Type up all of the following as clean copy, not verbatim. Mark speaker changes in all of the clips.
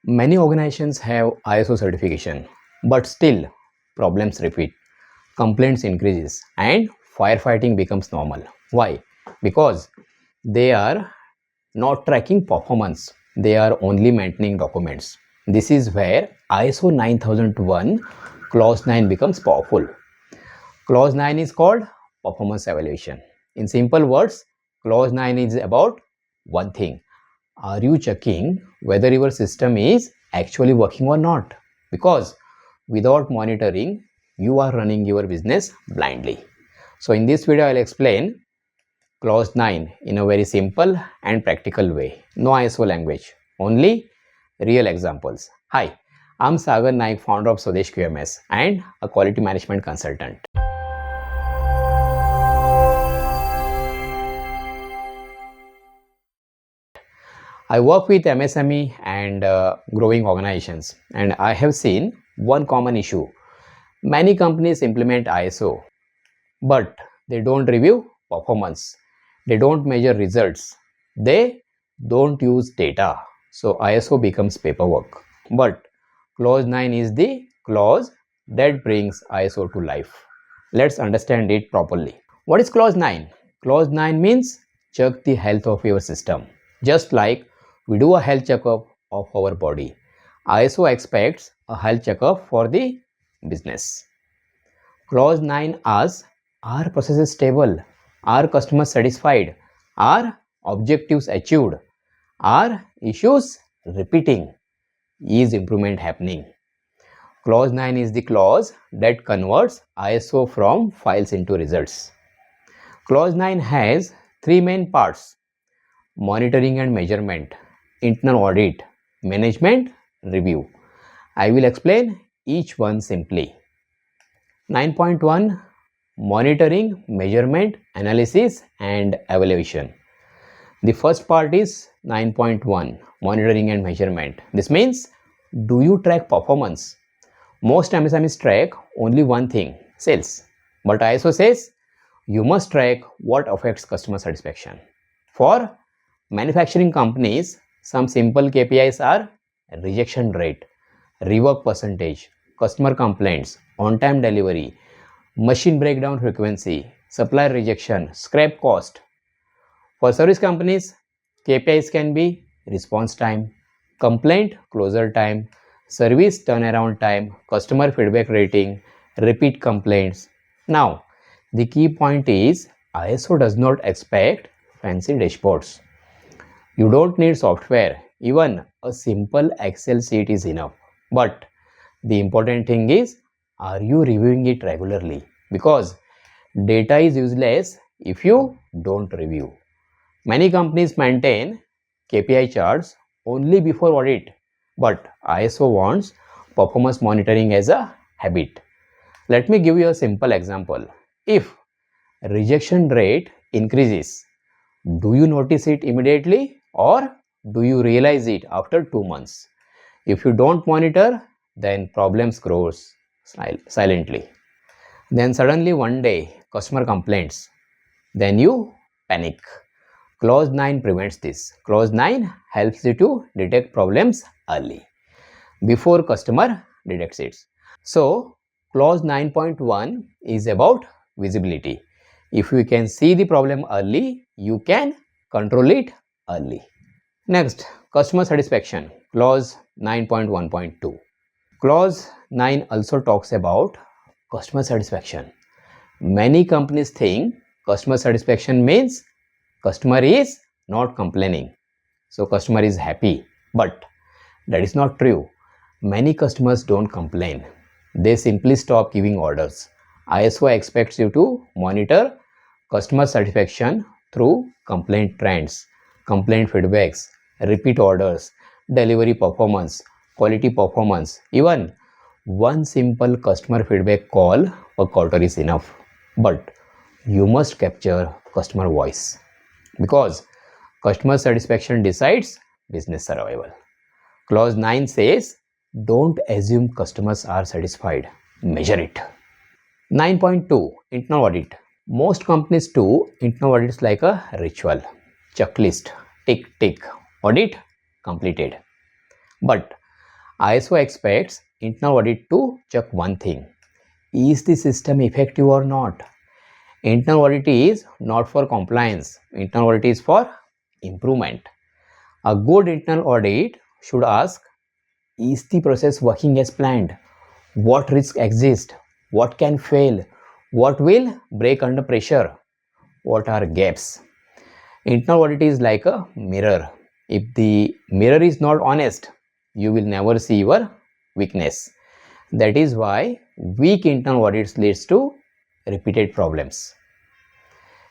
Speaker 1: Many organizations have ISO certification, but still problems repeat, complaints increases and firefighting becomes normal. Why? Because they are not tracking performance, they are only maintaining documents. This is where ISO 9001 clause 9 becomes powerful. Clause 9 is called performance evaluation. In simple words, clause 9 is about one thing. Are you checking whether your system is actually working or not? Because without monitoring, you are running your business blindly. So in this video, I'll explain clause 9 in a very simple and practical way. No ISO language, only real examples. Hi, I'm Sagar Naik, founder of Swades QMS and a quality management consultant. I work with MSME and growing organizations, and I have seen one common issue. Many companies implement ISO, but they don't review performance. They don't measure results. They don't use data. So ISO becomes paperwork. But clause 9 is the clause that brings ISO to life. Let's understand it properly. What is clause 9? Clause 9 means check the health of your system. Just like we do a health checkup of our body, ISO expects a health checkup for the business. Clause 9 asks, are processes stable? Are customers satisfied? Are objectives achieved? Are issues repeating? Is improvement happening? Clause 9 is the clause that converts ISO from files into results. Clause 9 has three main parts: monitoring and measurement, internal audit, management, review. I will explain each one simply. 9.1 Monitoring, measurement, analysis and evaluation. The first part is 9.1 monitoring and measurement. This means, do you track performance? Most MSMEs track only one thing, sales. But ISO says you must track what affects customer satisfaction. For manufacturing companies, some simple KPIs are rejection rate, rework percentage, customer complaints, on-time delivery, machine breakdown frequency, supplier rejection, scrap cost. For service companies, KPIs can be response time, complaint closure time, service turnaround time, customer feedback rating, repeat complaints. Now, the key point is ISO does not expect fancy dashboards. You don't need software, even a simple Excel sheet is enough. But the important thing is, are you reviewing it regularly? Because data is useless if you don't review. Many companies maintain KPI charts only before audit, but ISO wants performance monitoring as a habit. Let me give you a simple example. If rejection rate increases, do you notice it immediately or do you realize it after 2 months? If you don't monitor, then problems grows silently. Then suddenly one day customer complains. Then you panic. Clause 9 prevents this. Clause 9 helps you to detect problems early before customer detects it. So clause 9.1 is about visibility. If you can see the problem early, you can control it early. Next, customer satisfaction. Clause 9.1.2. Clause 9 also talks about customer satisfaction. Many companies think customer satisfaction means customer is not complaining, so customer is happy. But that is not true. Many customers don't complain. They simply stop giving orders. ISO expects you to monitor customer satisfaction through complaint trends, complaint feedbacks, repeat orders, delivery performance, quality performance. Even one simple customer feedback call a quarter is enough. But you must capture customer voice because customer satisfaction decides business survival. Clause 9 says, don't assume customers are satisfied, measure it. 9.2 Internal Audit. Most companies do internal audits like a ritual, checklist, tick, tick, audit completed. But ISO expects internal audit to check one thing. Is the system effective or not? Internal audit is not for compliance. Internal audit is for improvement. A good internal audit should ask, is the process working as planned? What risks exist? What can fail? What will break under pressure? What are gaps? Internal audit is like a mirror. If the mirror is not honest, you will never see your weakness. That is why weak internal audits leads to repeated problems.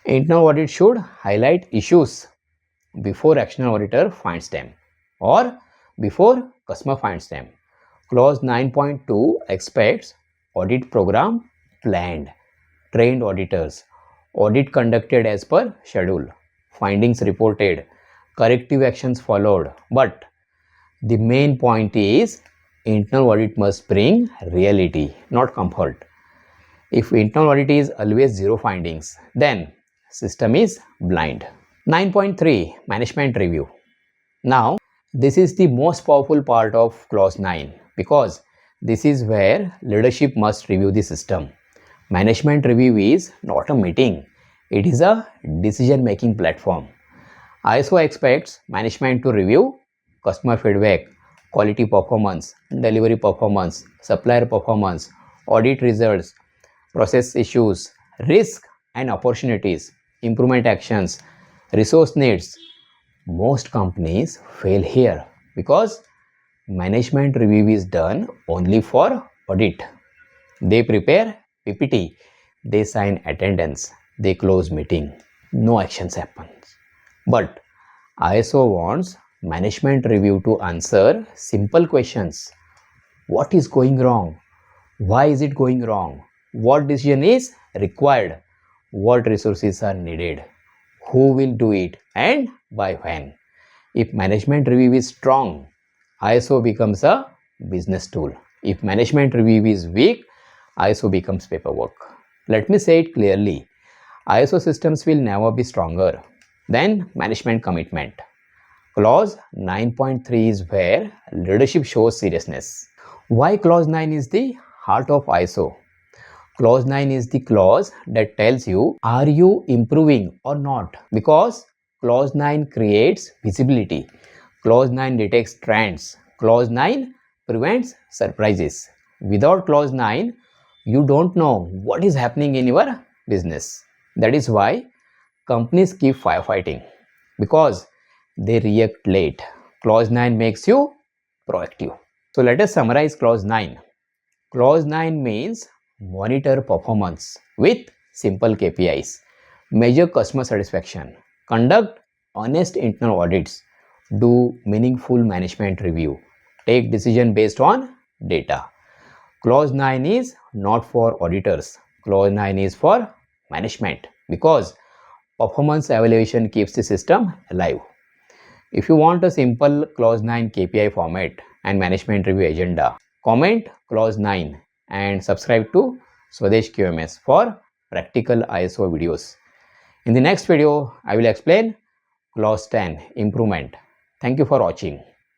Speaker 1: Internal audit should highlight issues before external auditor finds them or before customer finds them. Clause 9.2 expects audit program planned, trained auditors, audit conducted as per schedule, findings reported, corrective actions followed. But the main point is internal audit must bring reality, not comfort. If internal audit is always zero findings, then system is blind. 9.3 Management Review. Now, this is the most powerful part of clause 9 because this is where leadership must review the system. Management review is not a meeting, it is a decision making platform. ISO expects management to review customer feedback, quality performance, delivery performance, supplier performance, audit results, process issues, risk and opportunities, improvement actions, resource needs. Most companies fail here because management review is done only for audit. They prepare PPT, they sign attendance, they close meeting. No actions happens. But ISO wants management review to answer simple questions. What is going wrong? Why is it going wrong? What decision is required? What resources are needed? Who will do it and by when? If management review is strong, ISO becomes a business tool. If management review is weak, ISO becomes paperwork. Let me say it clearly. ISO systems will never be stronger than management commitment. Clause 9.3 is where leadership shows seriousness. Why clause 9 is the heart of ISO? Clause 9 is the clause that tells you, are you improving or not? Because clause 9 creates visibility. Clause 9 detects trends. Clause 9 prevents surprises. Without clause 9, you don't know what is happening in your business. That is why companies keep firefighting, because they react late. Clause 9 makes you proactive. So let us summarize clause 9. Clause 9 means monitor performance with simple KPIs, measure customer satisfaction, conduct honest internal audits, do meaningful management review, take decision based on data. Clause 9 is not for auditors. Clause 9 is for management because performance evaluation keeps the system alive. If you want a simple clause 9 KPI format and management review agenda, comment clause 9 and subscribe to Swades QMS for practical ISO videos. In the next video, I will explain clause 10 improvement. Thank you for watching.